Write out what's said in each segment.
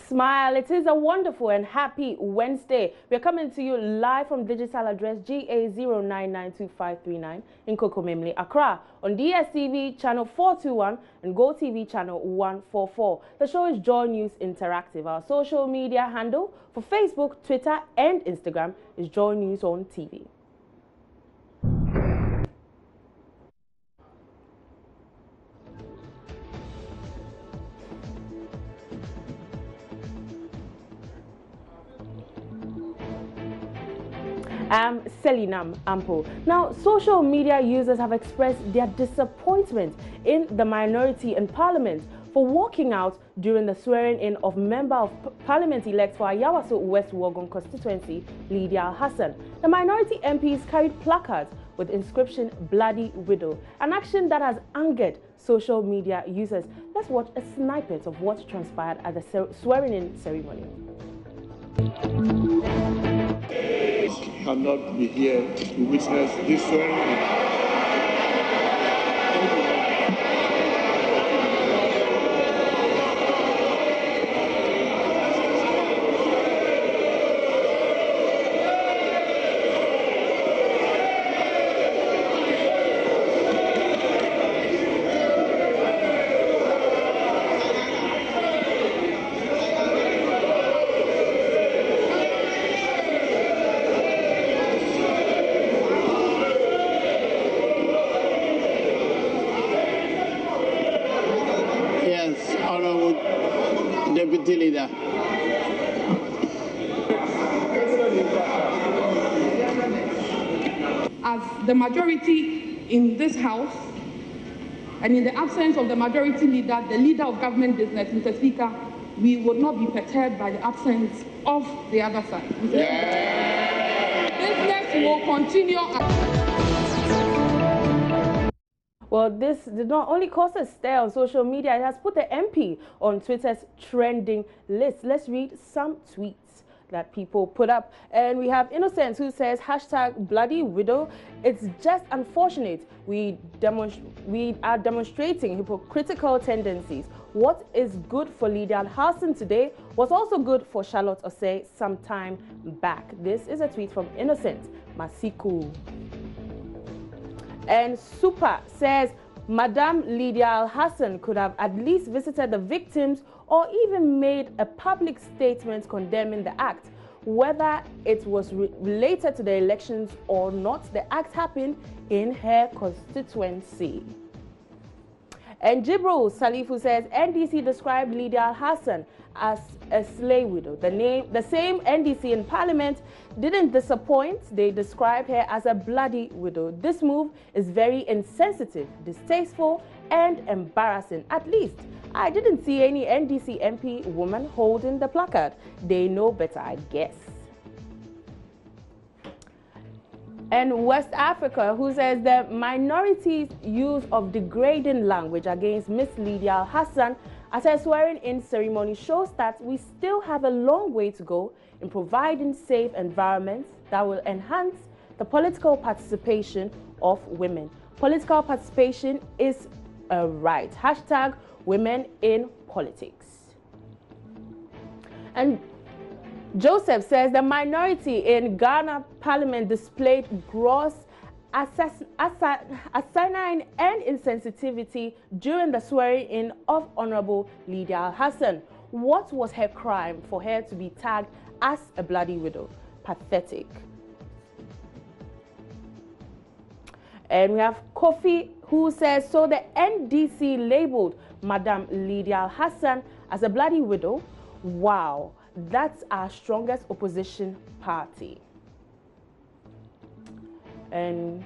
Smile. It is a wonderful and happy Wednesday. We're coming to you live from digital address GA09925539 in Kokomemle, Accra, on DSTV channel 421 and GoTV channel 144. The show is Joy News Interactive. Our social media handle for Facebook, Twitter and Instagram is Joy News on TV. I'm Selinam Ampo. Now, social media users have expressed their disappointment in the minority in Parliament for walking out during the swearing-in of Member of Parliament-elect for Ayawaso West Wuogon constituency, Lydia Al-Hassan. The minority MPs carried placards with inscription "Bloody Widow," an action that has angered social media users. Let's watch a snippet of what transpired at the swearing-in ceremony. Cannot be here to witness this swearing. Deputy Leader. As the majority in this House, and in the absence of the majority leader, the leader of government business, Mr. Speaker, we would not be perturbed by the absence of the other side. Business will continue. Well, this did not only cause a stir on social media, it has put the MP on Twitter's trending list. Let's read some tweets that people put up. And we have Innocence who says, #Bloody Widow. It's just unfortunate we are demonstrating hypocritical tendencies. What is good for Lydia Al-Hassan today was also good for Charlotte Osei some time back. This is a tweet from Innocent Masiku. And Super says, Madam Lydia Al-Hassan could have at least visited the victims or even made a public statement condemning the act. Whether it was related to the elections or not, the act happened in her constituency. And Jibril Salifu says, NDC described Lydia Al-Hassan as a slave widow. The same NDC in Parliament didn't disappoint. They described her as a bloody widow. This move is very insensitive, distasteful, and embarrassing. At least, I didn't see any NDC MP woman holding the placard. They know better, I guess. And West Africa, who says the minority's use of degrading language against Miss Lydia Al-Hassan at her swearing-in ceremony shows that we still have a long way to go in providing safe environments that will enhance the political participation of women. Political participation is a right. #women in politics. And Joseph says the minority in Ghana Parliament displayed gross asinine and insensitivity during the swearing-in of Honorable Lydia Al-Hassan. What was her crime for her to be tagged as a bloody widow? Pathetic. And we have Kofi who says, so the NDC labeled Madam Lydia Al-Hassan as a bloody widow? Wow, that's our strongest opposition party. And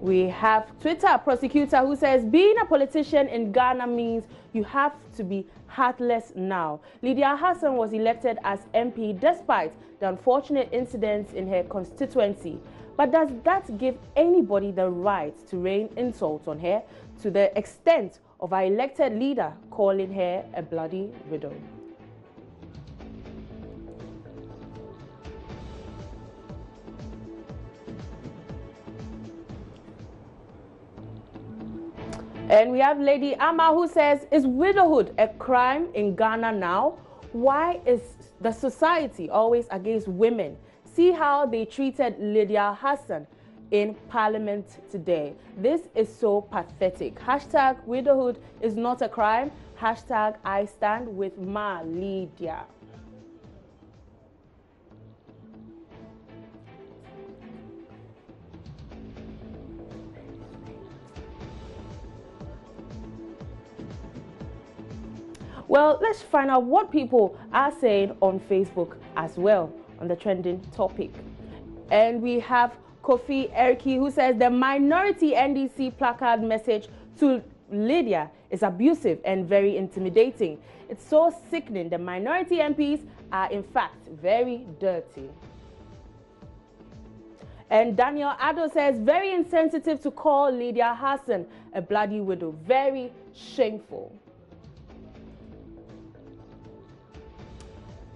we have Twitter prosecutor who says, being a politician in Ghana means you have to be heartless now. Lydia Al-Hassan was elected as MP despite the unfortunate incidents in her constituency. But does that give anybody the right to rain insults on her to the extent of our elected leader calling her a bloody widow? And we have Lady Ama who says, is widowhood a crime in Ghana now? Why is the society always against women? See how they treated Lydia Hassan in Parliament today. This is so pathetic. Hashtag widowhood is not a crime. Hashtag I stand with Ma Lydia. Well, let's find out what people are saying on Facebook as well on the trending topic. And we have Kofi Eriki who says the minority NDC placard message to Lydia is abusive and very intimidating. It's so sickening. The minority MPs are in fact very dirty. And Daniel Addo says very insensitive to call Lydia Hassan a bloody widow. Very shameful.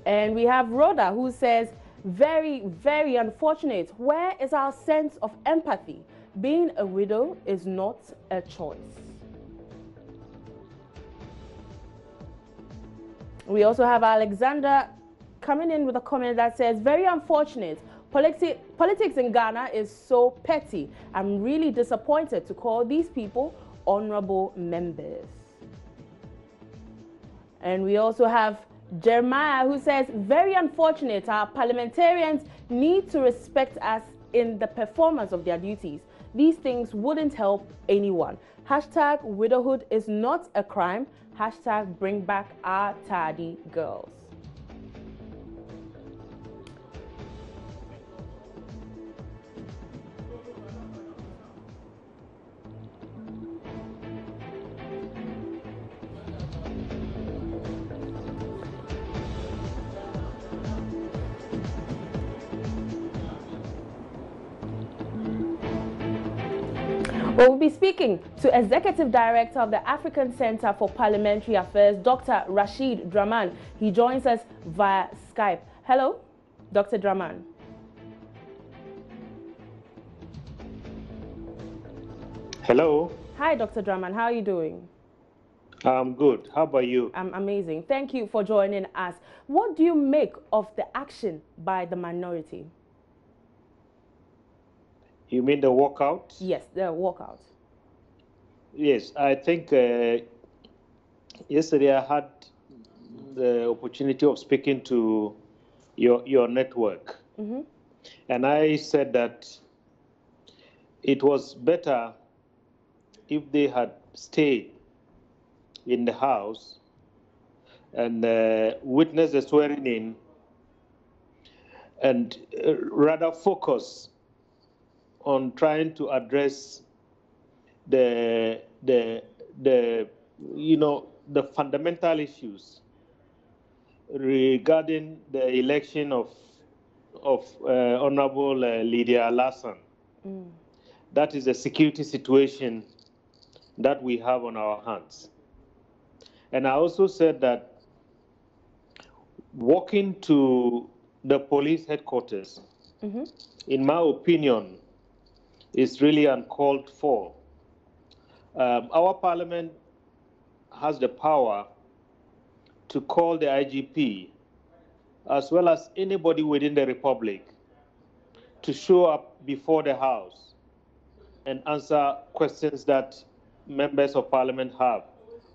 And we have Rhoda who says, very, very unfortunate. Where is our sense of empathy? Being a widow is not a choice. We also have Alexander coming in with a comment that says, very unfortunate. Politics in Ghana is so petty. I'm really disappointed to call these people honorable members. And we also have Jeremiah who says, very unfortunate, our parliamentarians need to respect us in the performance of their duties. These things wouldn't help anyone. Hashtag widowhood is not a crime. Hashtag bring back our tardy girls. We'll be speaking to Executive Director of the African Center for Parliamentary Affairs, Dr. Rashid Draman. He joins us via Skype. Hello, Dr. Draman. Hello. Hi, Dr. Draman. How are you doing? I'm good. How about you? I'm amazing. Thank you for joining us. What do you make of the action by the minority? You mean the walkout? Yes, the walkout. Yes, I think yesterday I had the opportunity of speaking to your network. Mm-hmm. And I said that it was better if they had stayed in the house and witnessed the swearing in and rather focus on trying to address the fundamental issues regarding the election of Honorable Lydia Hassan. Mm. That is the security situation that we have on our hands. And I also said that walking to the police headquarters, mm-hmm. in my opinion, is really uncalled for. Our parliament has the power to call the IGP, as well as anybody within the republic, to show up before the House and answer questions that members of parliament have,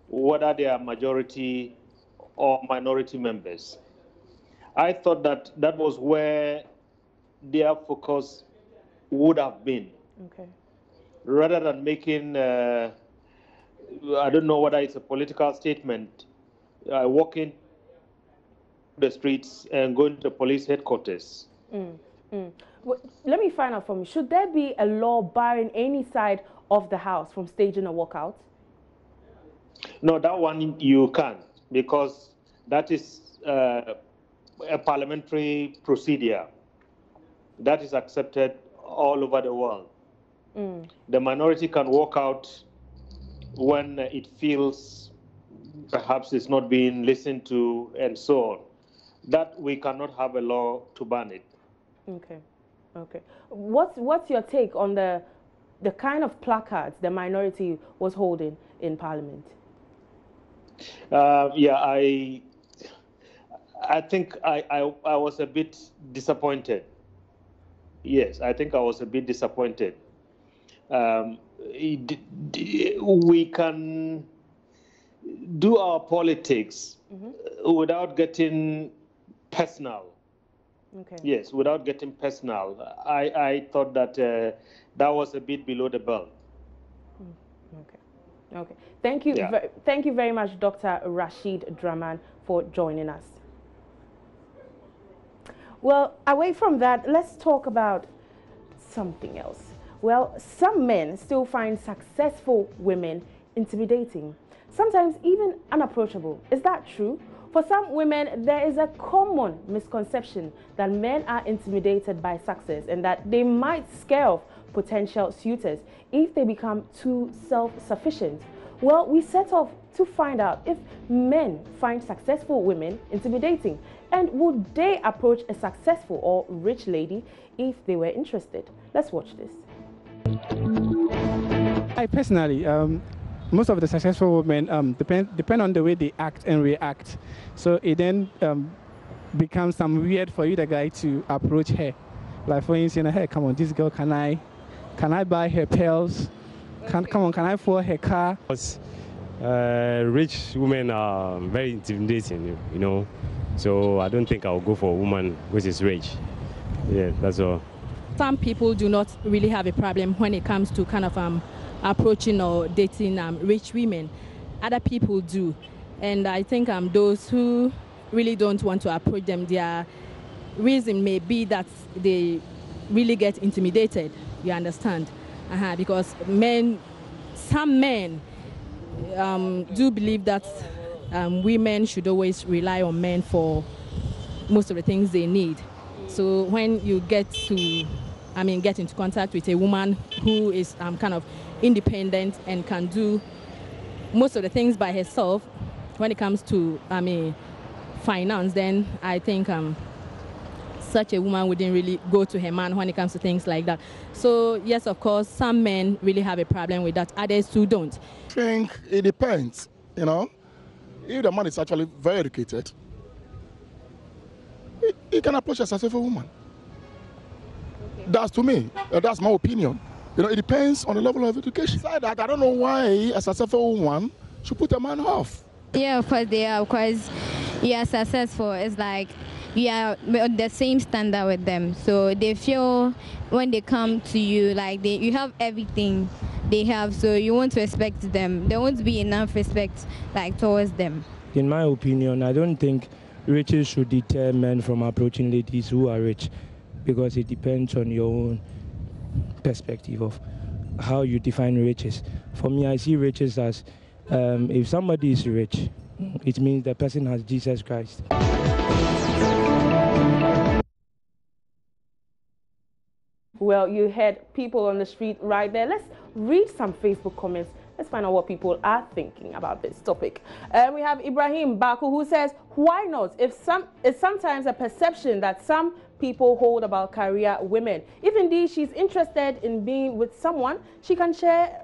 whether they are majority or minority members. I thought that that was where their focus would have been. Okay. Rather than making, I don't know whether it's a political statement, walking the streets and going to the police headquarters. Well, let me find out from you. Should there be a law barring any side of the House from staging a walkout? No, that one you can't, because that is a parliamentary procedure that is accepted all over the world. The minority can walk out when it feels perhaps it's not being listened to and so on. That we cannot have a law to ban it. Okay. Okay. What's your take on the the kind of placards the minority was holding in Parliament? Yeah, I think I was a bit disappointed. Yes, I think I was a bit disappointed. We can do our politics without getting personal. Okay. Yes, without getting personal. I thought that that was a bit below the belt. Okay. Okay. Thank you. Yeah. Thank you very much, Dr. Rashid Draman, for joining us. Well, away from that, let's talk about something else. Well, some men still find successful women intimidating, sometimes even unapproachable. Is that true? For some women, there is a common misconception that men are intimidated by success and that they might scare off potential suitors if they become too self-sufficient. Well, we set off to find out if men find successful women intimidating, and would they approach a successful or rich lady if they were interested. Let's watch this. I personally, most of the successful women depend on the way they act and react. So it then becomes some weird for you, the guy, to approach her. Like for instance, hey, come on, this girl, can I buy her pearls? Come on, can I afford her car? Rich women are very intimidating, you know. So I don't think I'll go for a woman which is rich. Yeah, that's all. Some people do not really have a problem when it comes to kind of approaching or dating rich women. Other people do. And I think those who really don't want to approach them, their reason may be that they really get intimidated, you understand? Because some men do believe that women should always rely on men for most of the things they need. So when you get into contact with a woman who is kind of independent and can do most of the things by herself, when it comes to finance, then I think such a woman wouldn't really go to her man when it comes to things like that. So yes, of course, some men really have a problem with that. Others who don't. I think it depends, you know. If the man is actually very educated, he can approach a successful woman. Okay. That's to me. That's my opinion. You know, it depends on the level of education. Besides that, I don't know why a successful woman should put a man off. Yeah, of course they are. Because you are successful. It's like you are on the same standard with them. So they feel when they come to you, like you have everything they have, so you want to respect them. There won't be enough respect towards them. In my opinion, I don't think riches should deter men from approaching ladies who are rich, because it depends on your own perspective of how you define riches. For me, I see riches as if somebody is rich, it means the person has Jesus Christ. Well, you had people on the street right there. Let's read some Facebook comments. Let's find out what people are thinking about this topic. We have Ibrahim Baku, who says, why not? It's sometimes a perception that some people hold about career women. If indeed she's interested in being with someone, she can share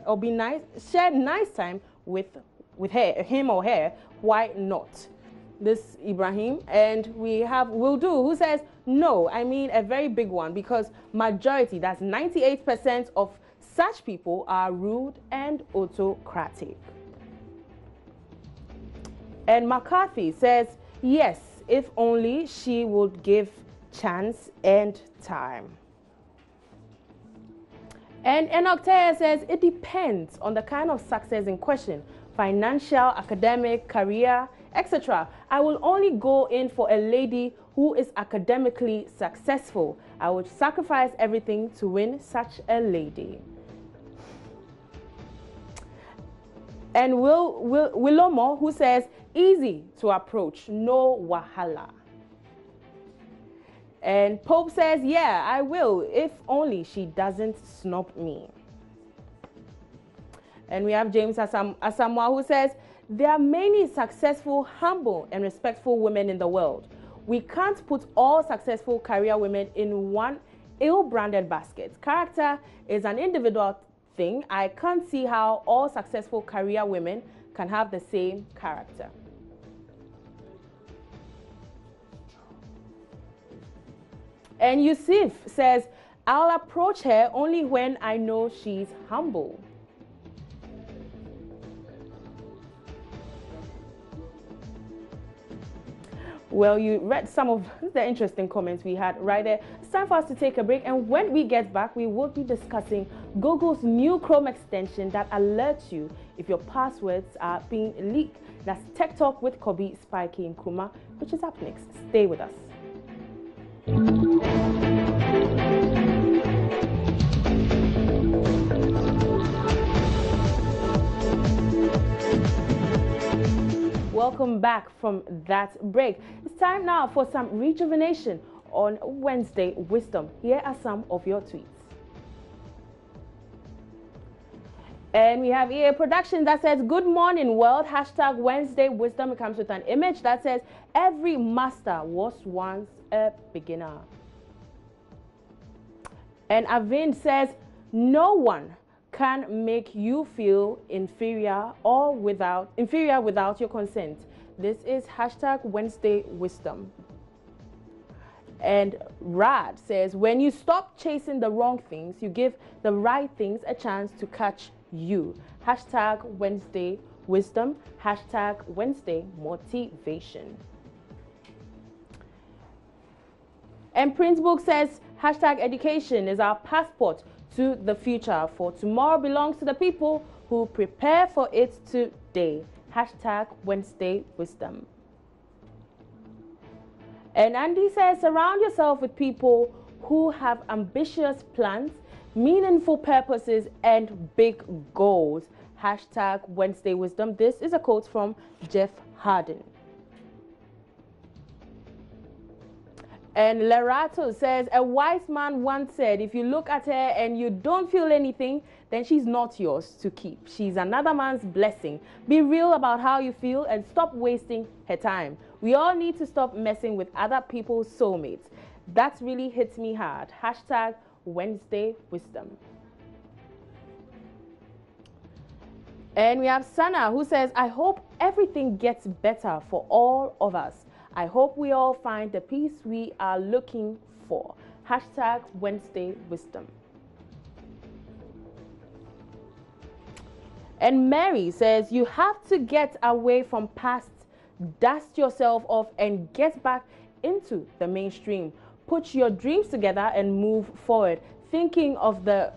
nice time with him or her. Why not? This Ibrahim. And we have Will Do, who says, no, I mean a very big one, because majority, that's 98% of such people are rude and autocratic. And McCarthy says, yes, if only she would give chance and time. And Enoch Teya says, it depends on the kind of success in question, financial, academic, career, etc. I will only go in for a lady who is academically successful. I would sacrifice everything to win such a lady. And Willomo, who says, easy to approach, no wahala. And Pope says, yeah, I will, if only she doesn't snub me. And we have James Asamoah, who says, there are many successful, humble, and respectful women in the world. We can't put all successful career women in one ill-branded basket. Character is an individual thing. I can't see how all successful career women can have the same character. And Yusuf says, I'll approach her only when I know she's humble. Well, you read some of the interesting comments we had right there. It's time for us to take a break, and when we get back, we will be discussing Google's new Chrome extension that alerts you if your passwords are being leaked. That's Tech Talk with Kobe, Spikey, and Kuma, which is up next. Stay with us. Welcome back from that break. It's time now for some rejuvenation on Wednesday Wisdom. Here are some of your tweets. And we have here a production that says, good morning world, hashtag Wednesday Wisdom. It comes with an image that says, every master was once a beginner. And Avin says, no one can make you feel inferior without your consent. This is hashtag Wednesday Wisdom. And Rad says, when you stop chasing the wrong things, you give the right things a chance to catch you. Hashtag Wednesday Wisdom. Hashtag Wednesday Motivation. And Prince Book says, hashtag education is our passport to the future, for tomorrow belongs to the people who prepare for it today. Hashtag Wednesday Wisdom. And Andy says, surround yourself with people who have ambitious plans, meaningful purposes, and big goals. Hashtag Wednesday Wisdom. This is a quote from Jeff Harden. And Lerato says, a wise man once said, if you look at her and you don't feel anything, then she's not yours to keep. She's another man's blessing. Be real about how you feel and stop wasting her time. We all need to stop messing with other people's soulmates. That really hits me hard. Hashtag Wednesday Wisdom. And we have Sana who says, I hope everything gets better for all of us. I hope we all find the peace we are looking for. Hashtag Wednesday Wisdom. And Mary says, you have to get away from past, dust yourself off, and get back into the mainstream. Put your dreams together and move forward, thinking of the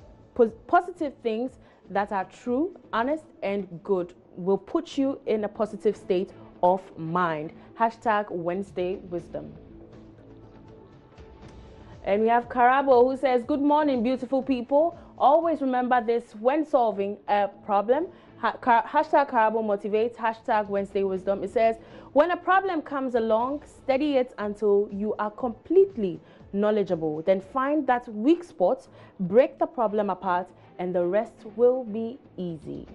positive things that are true, honest, and good will put you in a positive state of mind. Hashtag Wednesday Wisdom. And we have Karabo who says, good morning, beautiful people. Always remember this when solving a problem. Hashtag Karabo motivates. Hashtag Wednesday Wisdom. It says, when a problem comes along, study it until you are completely knowledgeable. Then find that weak spot, break the problem apart, and the rest will be easy.